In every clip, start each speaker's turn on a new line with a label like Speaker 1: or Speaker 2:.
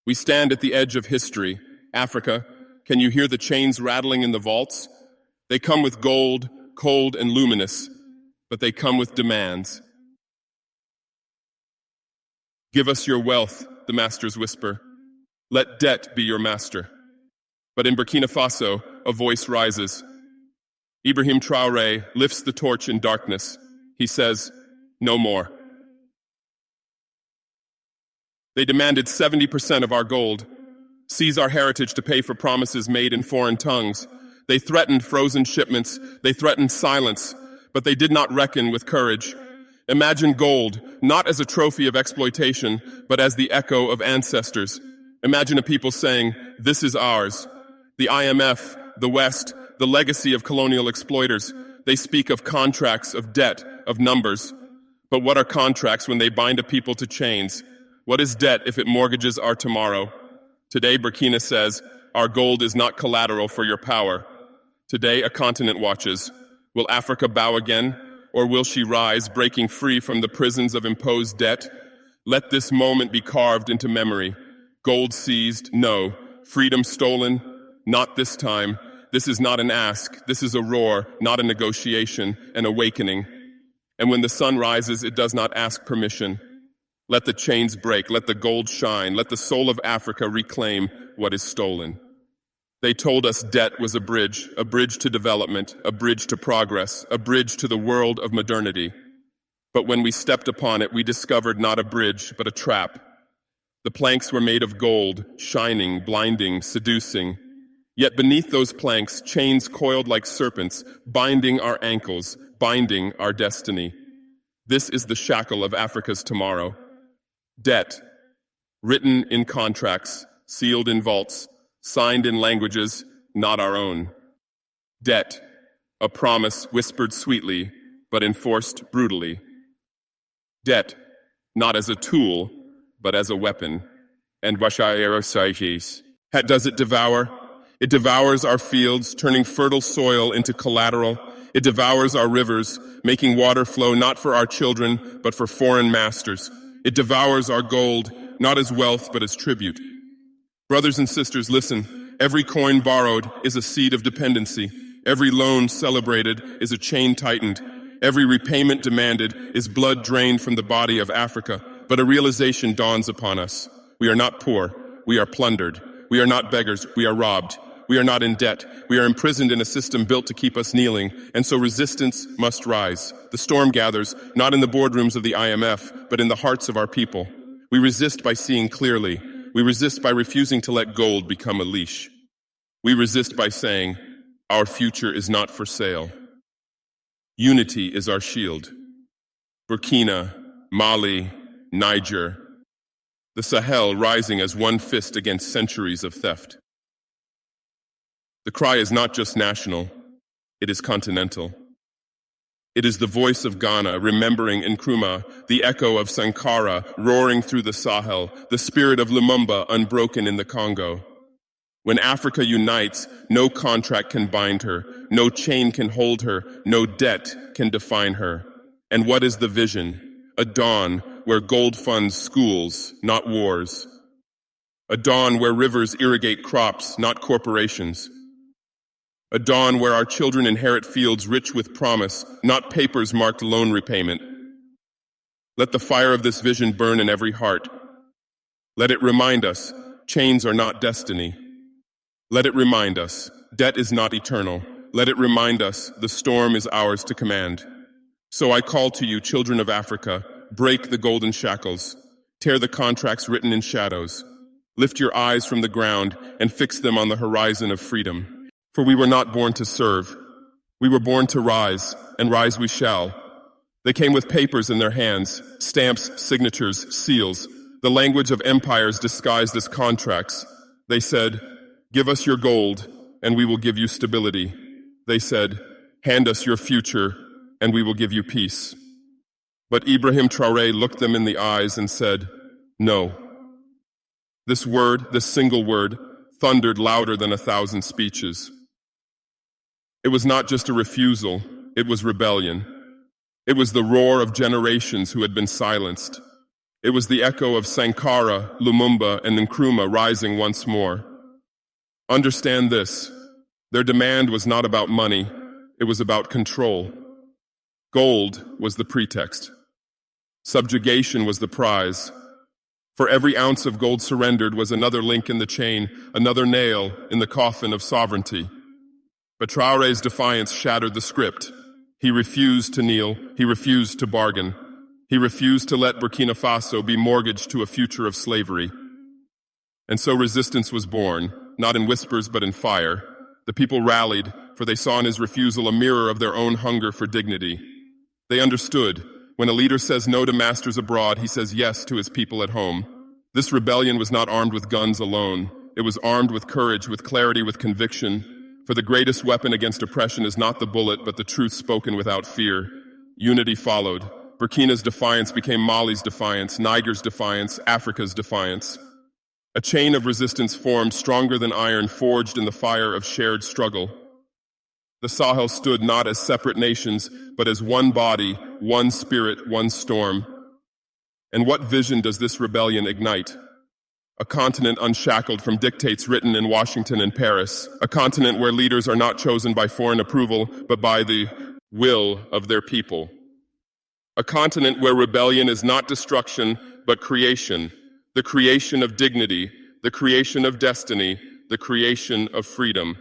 Speaker 1: We stand at the edge of history. Africa, can you hear the chains rattling in the vaults? They come with gold, cold and luminous, but they come with demands. Give us your wealth, the masters whisper. Let debt be your master. But in Burkina Faso, a voice rises. Ibrahim Traoré lifts the torch in darkness. He says, no more. They demanded 70% of our gold, seize our heritage to pay for promises made in foreign tongues. They threatened frozen shipments, they threatened silence, but they did not reckon with courage. Imagine gold, not as a trophy of exploitation, but as the echo of ancestors. Imagine a people saying, this is ours. The IMF, the West, the legacy of colonial exploiters. They speak of contracts, of debt, of numbers. But what are contracts when they bind a people to chains? What is debt if it mortgages our tomorrow? Today, Burkina says, our gold is not collateral for your power. Today, a continent watches. Will Africa bow again, or will she rise, breaking free from the prisons of imposed debt? Let this moment be carved into memory. Gold seized, no. Freedom stolen, not this time. This is not an ask. This is a roar, not a negotiation, an awakening. And when the sun rises, it does not ask permission. Let the chains break, let the gold shine, let the soul of Africa reclaim what is stolen. They told us debt was a bridge to development, a bridge to progress, a bridge to the world of modernity. But when we stepped upon it, we discovered not a bridge, but a trap. The planks were made of gold, shining, blinding, seducing. Yet beneath those planks, chains coiled like serpents, binding our ankles, binding our destiny. This is the shackle of Africa's tomorrow. Debt, written in contracts, sealed in vaults, signed in languages not our own. Debt, a promise whispered sweetly, but enforced brutally. Debt, not as a tool, but as a weapon. And what does it devour? It devours our fields, turning fertile soil into collateral. It devours our rivers, making water flow not for our children, but for foreign masters. It devours our gold, not as wealth, but as tribute. Brothers and sisters, listen. Every coin borrowed is a seed of dependency. Every loan celebrated is a chain tightened. Every repayment demanded is blood drained from the body of Africa. But a realization dawns upon us. We are not poor. We are plundered. We are not beggars. We are robbed. We are not in debt. We are imprisoned in a system built to keep us kneeling, and so resistance must rise. The storm gathers, not in the boardrooms of the IMF, but in the hearts of our people. We resist by seeing clearly. We resist by refusing to let gold become a leash. We resist by saying, our future is not for sale. Unity is our shield. Burkina, Mali, Niger, the Sahel rising as one fist against centuries of theft. The cry is not just national, it is continental. It is the voice of Ghana remembering Nkrumah, the echo of Sankara roaring through the Sahel, the spirit of Lumumba unbroken in the Congo. When Africa unites, no contract can bind her, no chain can hold her, no debt can define her. And what is the vision? A dawn where gold funds schools, not wars. A dawn where rivers irrigate crops, not corporations. A dawn where our children inherit fields rich with promise, not papers marked loan repayment. Let the fire of this vision burn in every heart. Let it remind us, chains are not destiny. Let it remind us, debt is not eternal. Let it remind us, the storm is ours to command. So I call to you, children of Africa, break the golden shackles, tear the contracts written in shadows. Lift your eyes from the ground and fix them on the horizon of freedom. For we were not born to serve. We were born to rise, and rise we shall. They came with papers in their hands, stamps, signatures, seals, the language of empires disguised as contracts. They said, give us your gold, and we will give you stability. They said, hand us your future, and we will give you peace. But Ibrahim Traoré looked them in the eyes and said, no. This word, this single word, thundered louder than 1,000 speeches. It was not just a refusal, it was rebellion. It was the roar of generations who had been silenced. It was the echo of Sankara, Lumumba, and Nkrumah rising once more. Understand this. Their demand was not about money. It was about control. Gold was the pretext. Subjugation was the prize. For every ounce of gold surrendered was another link in the chain, another nail in the coffin of sovereignty. But Traoré's defiance shattered the script. He refused to kneel. He refused to bargain. He refused to let Burkina Faso be mortgaged to a future of slavery. And so resistance was born, not in whispers but in fire. The people rallied, for they saw in his refusal a mirror of their own hunger for dignity. They understood. When a leader says no to masters abroad, he says yes to his people at home. This rebellion was not armed with guns alone. It was armed with courage, with clarity, with conviction. For the greatest weapon against oppression is not the bullet, but the truth spoken without fear. Unity followed. Burkina's defiance became Mali's defiance, Niger's defiance, Africa's defiance. A chain of resistance formed, stronger than iron, forged in the fire of shared struggle. The Sahel stood not as separate nations, but as one body, one spirit, one storm. And what vision does this rebellion ignite? A continent unshackled from dictates written in Washington and Paris. A continent where leaders are not chosen by foreign approval, but by the will of their people. A continent where rebellion is not destruction, but creation. The creation of dignity, the creation of destiny, the creation of freedom.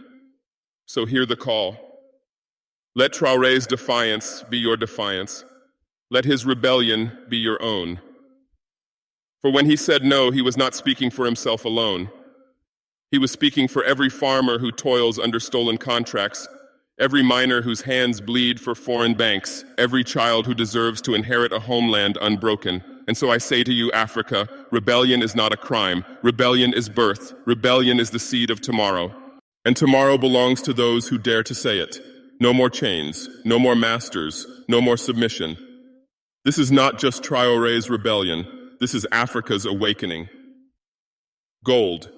Speaker 1: So hear the call. Let Traoré's defiance be your defiance. Let his rebellion be your own. For when he said no, he was not speaking for himself alone. He was speaking for every farmer who toils under stolen contracts, every miner whose hands bleed for foreign banks, every child who deserves to inherit a homeland unbroken. And so I say to you, Africa, rebellion is not a crime. Rebellion is birth. Rebellion is the seed of tomorrow. And tomorrow belongs to those who dare to say it. No more chains, no more masters, no more submission. This is not just Traoré's rebellion. This is Africa's awakening. Gold.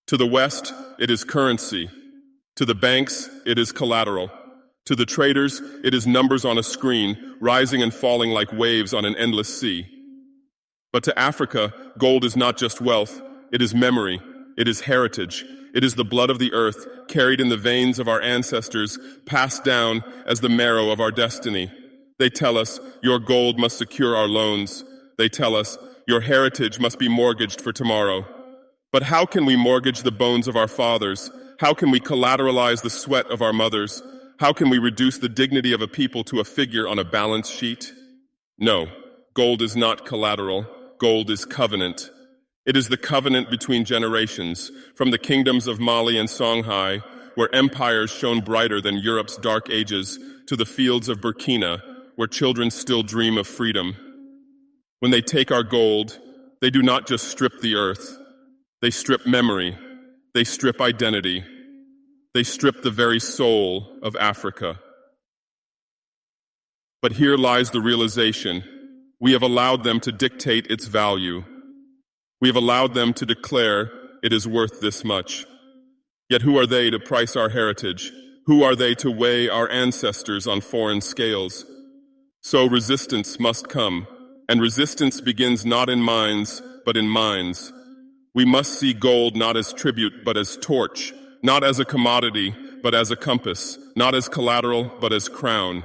Speaker 1: To the West, it is currency. To the banks, it is collateral. To the traders, it is numbers on a screen, rising and falling like waves on an endless sea. But to Africa, gold is not just wealth. It is memory. It is heritage. It is the blood of the earth, carried in the veins of our ancestors, passed down as the marrow of our destiny. They tell us, your gold must secure our loans. They tell us, your heritage must be mortgaged for tomorrow. But how can we mortgage the bones of our fathers? How can we collateralize the sweat of our mothers? How can we reduce the dignity of a people to a figure on a balance sheet? No, gold is not collateral. Gold is covenant. It is the covenant between generations, from the kingdoms of Mali and Songhai, where empires shone brighter than Europe's dark ages, to the fields of Burkina, where children still dream of freedom. When they take our gold, they do not just strip the earth. They strip memory. They strip identity. They strip the very soul of Africa. But here lies the realization. We have allowed them to dictate its value. We have allowed them to declare it is worth this much. Yet who are they to price our heritage? Who are they to weigh our ancestors on foreign scales? So resistance must come, and resistance begins not in minds, but in minds. We must see gold not as tribute, but as torch, not as a commodity, but as a compass, not as collateral, but as crown.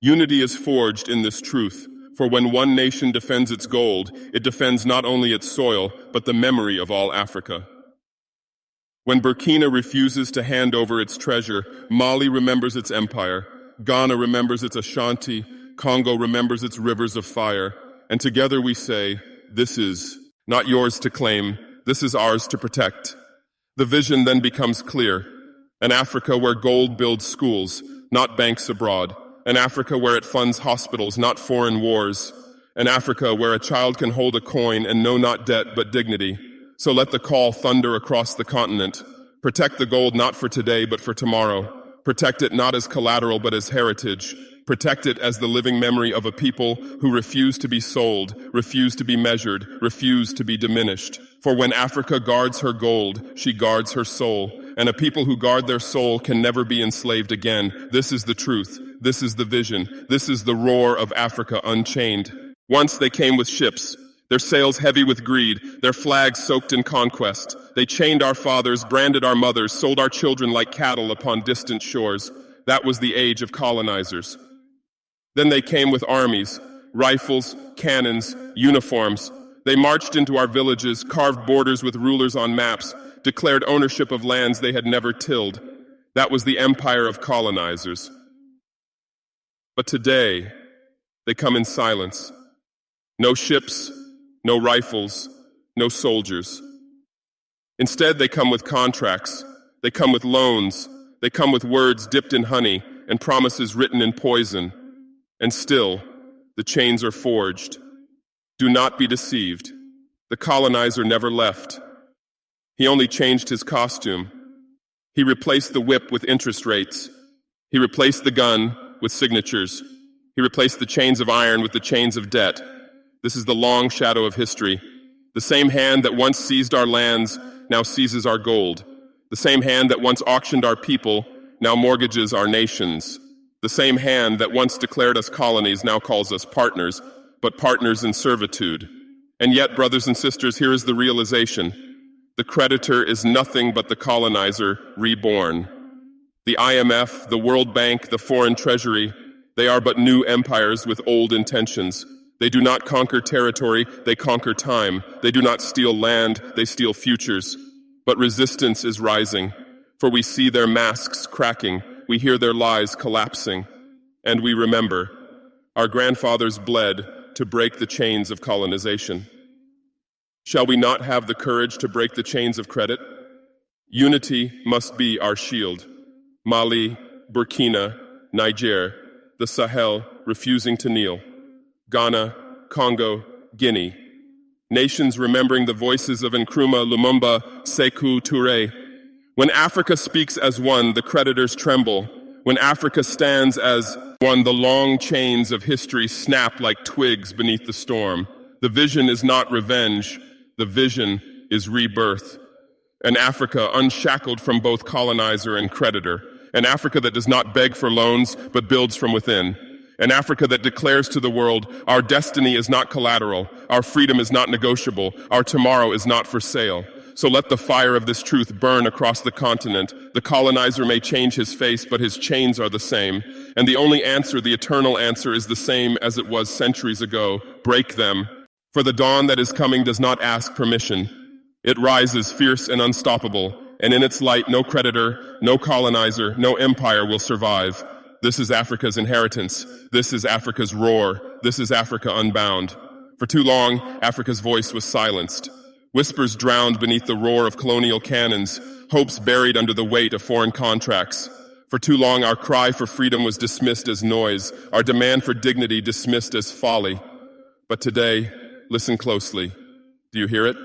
Speaker 1: Unity is forged in this truth, for when one nation defends its gold, it defends not only its soil, but the memory of all Africa. When Burkina refuses to hand over its treasure, Mali remembers its empire, Ghana remembers its Ashanti, Congo remembers its rivers of fire, and together we say, this is not yours to claim, this is ours to protect. The vision then becomes clear, an Africa where gold builds schools, not banks abroad, an Africa where it funds hospitals, not foreign wars, an Africa where a child can hold a coin and know not debt but dignity. So let the call thunder across the continent. Protect the gold not for today but for tomorrow. Protect it not as collateral but as heritage. Protect it as the living memory of a people who refuse to be sold, refuse to be measured, refuse to be diminished. For when Africa guards her gold, she guards her soul, and a people who guard their soul can never be enslaved again. This is the truth. This is the vision. This is the roar of Africa unchained. Once they came with ships. their sails heavy with greed, their flags soaked in conquest. They chained our fathers, branded our mothers, sold our children like cattle upon distant shores. That was the age of colonizers. Then they came with armies, rifles, cannons, uniforms. They marched into our villages, carved borders with rulers on maps, declared ownership of lands they had never tilled. That was the empire of colonizers. But today, they come in silence. No ships, no rifles, no soldiers. Instead, they come with contracts. They come with loans. They come with words dipped in honey and promises written in poison. And still, the chains are forged. Do not be deceived. The colonizer never left. He only changed his costume. He replaced the whip with interest rates. He replaced the gun with signatures. He replaced the chains of iron with the chains of debt. This is the long shadow of history. The same hand that once seized our lands now seizes our gold. The same hand that once auctioned our people now mortgages our nations. The same hand that once declared us colonies now calls us partners, but partners in servitude. And yet, brothers and sisters, here is the realization. The creditor is nothing but the colonizer reborn. The IMF, the World Bank, the foreign treasury, they are but new empires with old intentions. They do not conquer territory, they conquer time. They do not steal land, they steal futures. But resistance is rising, for we see their masks cracking, we hear their lies collapsing, and we remember our grandfathers bled to break the chains of colonization. Shall we not have the courage to break the chains of credit? Unity must be our shield. Mali, Burkina, Niger, the Sahel refusing to kneel. Ghana, Congo, Guinea. Nations remembering the voices of Nkrumah, Lumumba, Sekou Touré. When Africa speaks as one, the creditors tremble. When Africa stands as one, the long chains of history snap like twigs beneath the storm. The vision is not revenge. The vision is rebirth. An Africa unshackled from both colonizer and creditor. An Africa that does not beg for loans, but builds from within. An Africa that declares to the world, our destiny is not collateral, our freedom is not negotiable, our tomorrow is not for sale. So let the fire of this truth burn across the continent. The colonizer may change his face, but his chains are the same. And the only answer, the eternal answer, is the same as it was centuries ago. Break them. For the dawn that is coming does not ask permission. It rises fierce and unstoppable, and in its light no creditor, no colonizer, no empire will survive. This is Africa's inheritance. This is Africa's roar. This is Africa unbound. For too long, Africa's voice was silenced. Whispers drowned beneath the roar of colonial cannons, hopes buried under the weight of foreign contracts. For too long, our cry for freedom was dismissed as noise, our demand for dignity dismissed as folly. But today, listen closely. Do you hear it?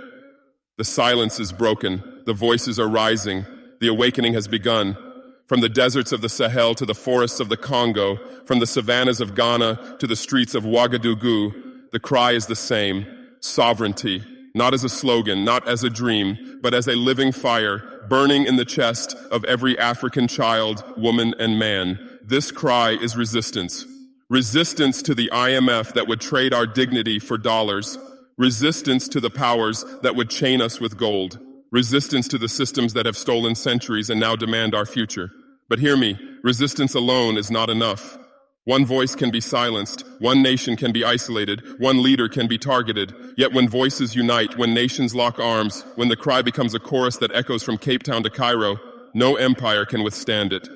Speaker 1: The silence is broken. The voices are rising. The awakening has begun. From the deserts of the Sahel to the forests of the Congo, from the savannas of Ghana to the streets of Ouagadougou, the cry is the same: sovereignty. Not as a slogan, not as a dream, but as a living fire burning in the chest of every African child, woman, and man. This cry is resistance. Resistance to the IMF that would trade our dignity for dollars. Resistance to the powers that would chain us with gold. Resistance to the systems that have stolen centuries and now demand our future. But hear me, resistance alone is not enough. One voice can be silenced, one nation can be isolated, one leader can be targeted. Yet when voices unite, when nations lock arms, when the cry becomes a chorus that echoes from Cape Town to Cairo, no empire can withstand it.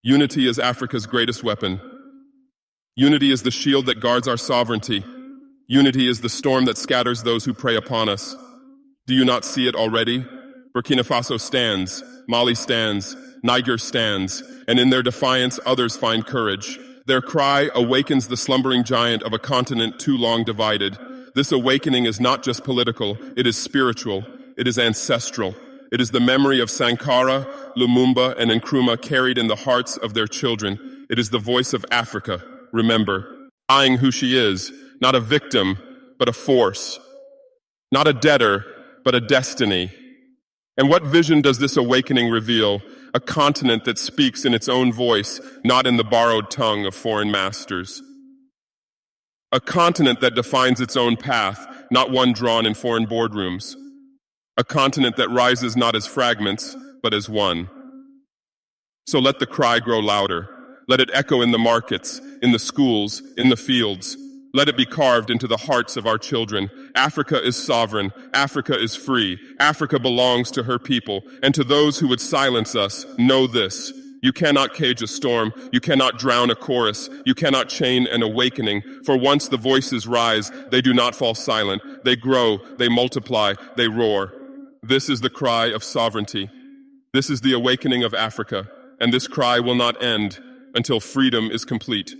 Speaker 1: Unity is Africa's greatest weapon. Unity is the shield that guards our sovereignty. Unity is the storm that scatters those who prey upon us. Do you not see it already? Burkina Faso stands, Mali stands, Niger stands, and in their defiance others find courage. Their cry awakens the slumbering giant of a continent too long divided. This awakening is not just political, it is spiritual, it is ancestral. It is the memory of Sankara, Lumumba, and Nkrumah carried in the hearts of their children. It is the voice of Africa, remember, eyeing who she is, not a victim, but a force. Not a debtor, but a destiny. And what vision does this awakening reveal? A continent that speaks in its own voice, not in the borrowed tongue of foreign masters. A continent that defines its own path, not one drawn in foreign boardrooms. A continent that rises not as fragments, but as one. So let the cry grow louder. Let it echo in the markets, in the schools, in the fields. Let it be carved into the hearts of our children. Africa is sovereign. Africa is free. Africa belongs to her people. And to those who would silence us, know this. You cannot cage a storm. You cannot drown a chorus. You cannot chain an awakening. For once the voices rise, they do not fall silent. They grow, they multiply, they roar. This is the cry of sovereignty. This is the awakening of Africa. And this cry will not end until freedom is complete.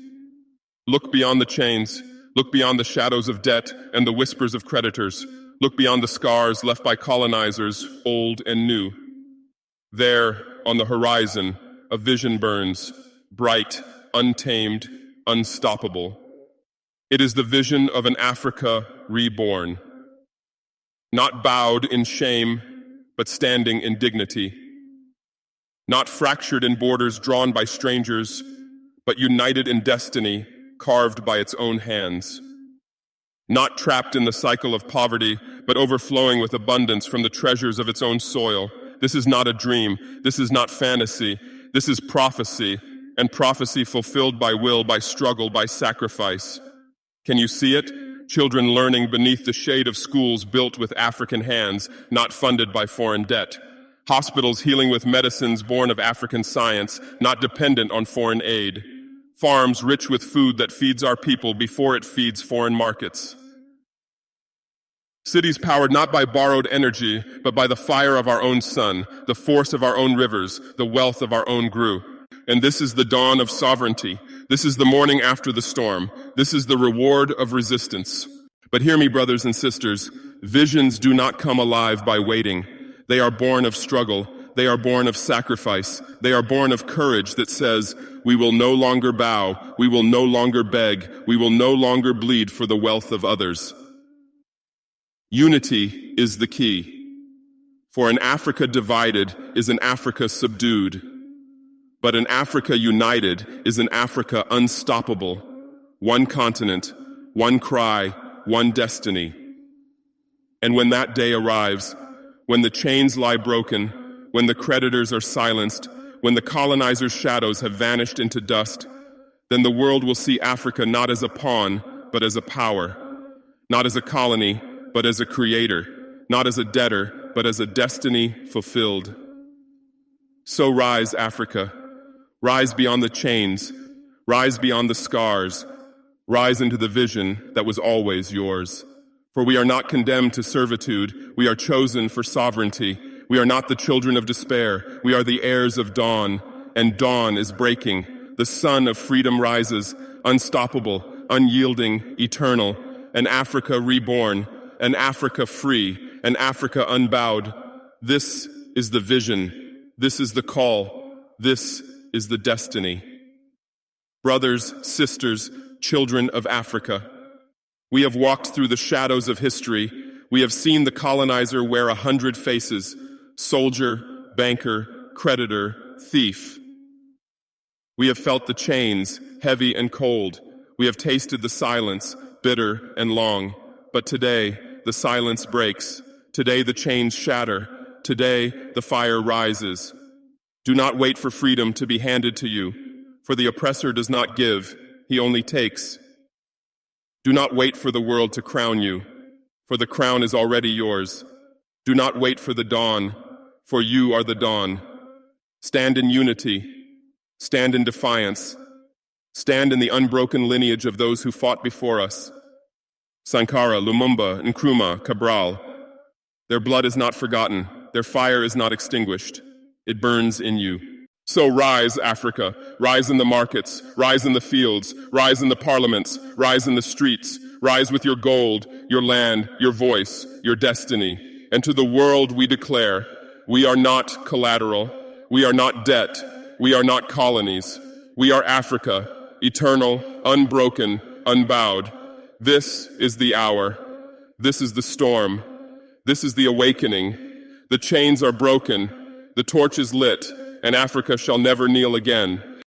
Speaker 1: Look beyond the chains. Look beyond the shadows of debt and the whispers of creditors. Look beyond the scars left by colonizers, old and new. There, on the horizon, a vision burns, bright, untamed, unstoppable. It is the vision of an Africa reborn, not bowed in shame, but standing in dignity, not fractured in borders drawn by strangers, but united in destiny carved by its own hands, not trapped in the cycle of poverty, but overflowing with abundance from the treasures of its own soil. This is not a dream. This is not fantasy. This is prophecy, and prophecy fulfilled by will, by struggle, by sacrifice. Can you see it? Children learning beneath the shade of schools built with African hands, not funded by foreign debt. Hospitals healing with medicines born of African science, not dependent on foreign aid. Farms rich with food that feeds our people before it feeds foreign markets. Cities powered not by borrowed energy, but by the fire of our own sun, the force of our own rivers, the wealth of our own brew. And this is the dawn of sovereignty. This is the morning after the storm. This is the reward of resistance. But hear me, brothers and sisters, visions do not come alive by waiting. They are born of struggle. They are born of sacrifice. They are born of courage that says, we will no longer bow, we will no longer beg, we will no longer bleed for the wealth of others. Unity is the key. For an Africa divided is an Africa subdued. But an Africa united is an Africa unstoppable. One continent, one cry, one destiny. And when that day arrives, when the chains lie broken, when the creditors are silenced, when the colonizers' shadows have vanished into dust, then the world will see Africa not as a pawn, but as a power, not as a colony, but as a creator, not as a debtor, but as a destiny fulfilled. So rise, Africa. Rise beyond the chains. Rise beyond the scars. Rise into the vision that was always yours. For we are not condemned to servitude. We are chosen for sovereignty. We are not the children of despair. We are the heirs of dawn, and dawn is breaking. The sun of freedom rises, unstoppable, unyielding, eternal, an Africa reborn, an Africa free, an Africa unbowed. This is the vision. This is the call. This is the destiny. Brothers, sisters, children of Africa, we have walked through the shadows of history. We have seen the colonizer wear 100 faces: soldier, banker, creditor, thief. We have felt the chains, heavy and cold. We have tasted the silence, bitter and long. But today, the silence breaks. Today, the chains shatter. Today, the fire rises. Do not wait for freedom to be handed to you, for the oppressor does not give, he only takes. Do not wait for the world to crown you, for the crown is already yours. Do not wait for the dawn, for you are the dawn. Stand in unity. Stand in defiance. Stand in the unbroken lineage of those who fought before us. Sankara, Lumumba, Nkrumah, Cabral. Their blood is not forgotten. Their fire is not extinguished. It burns in you. So rise, Africa. Rise in the markets. Rise in the fields. Rise in the parliaments. Rise in the streets. Rise with your gold, your land, your voice, your destiny. And to the world we declare, we are not collateral. We are not debt. We are not colonies. We are Africa, eternal, unbroken, unbowed. This is the hour. This is the storm. This is the awakening. The chains are broken. The torch is lit, and Africa shall never kneel again.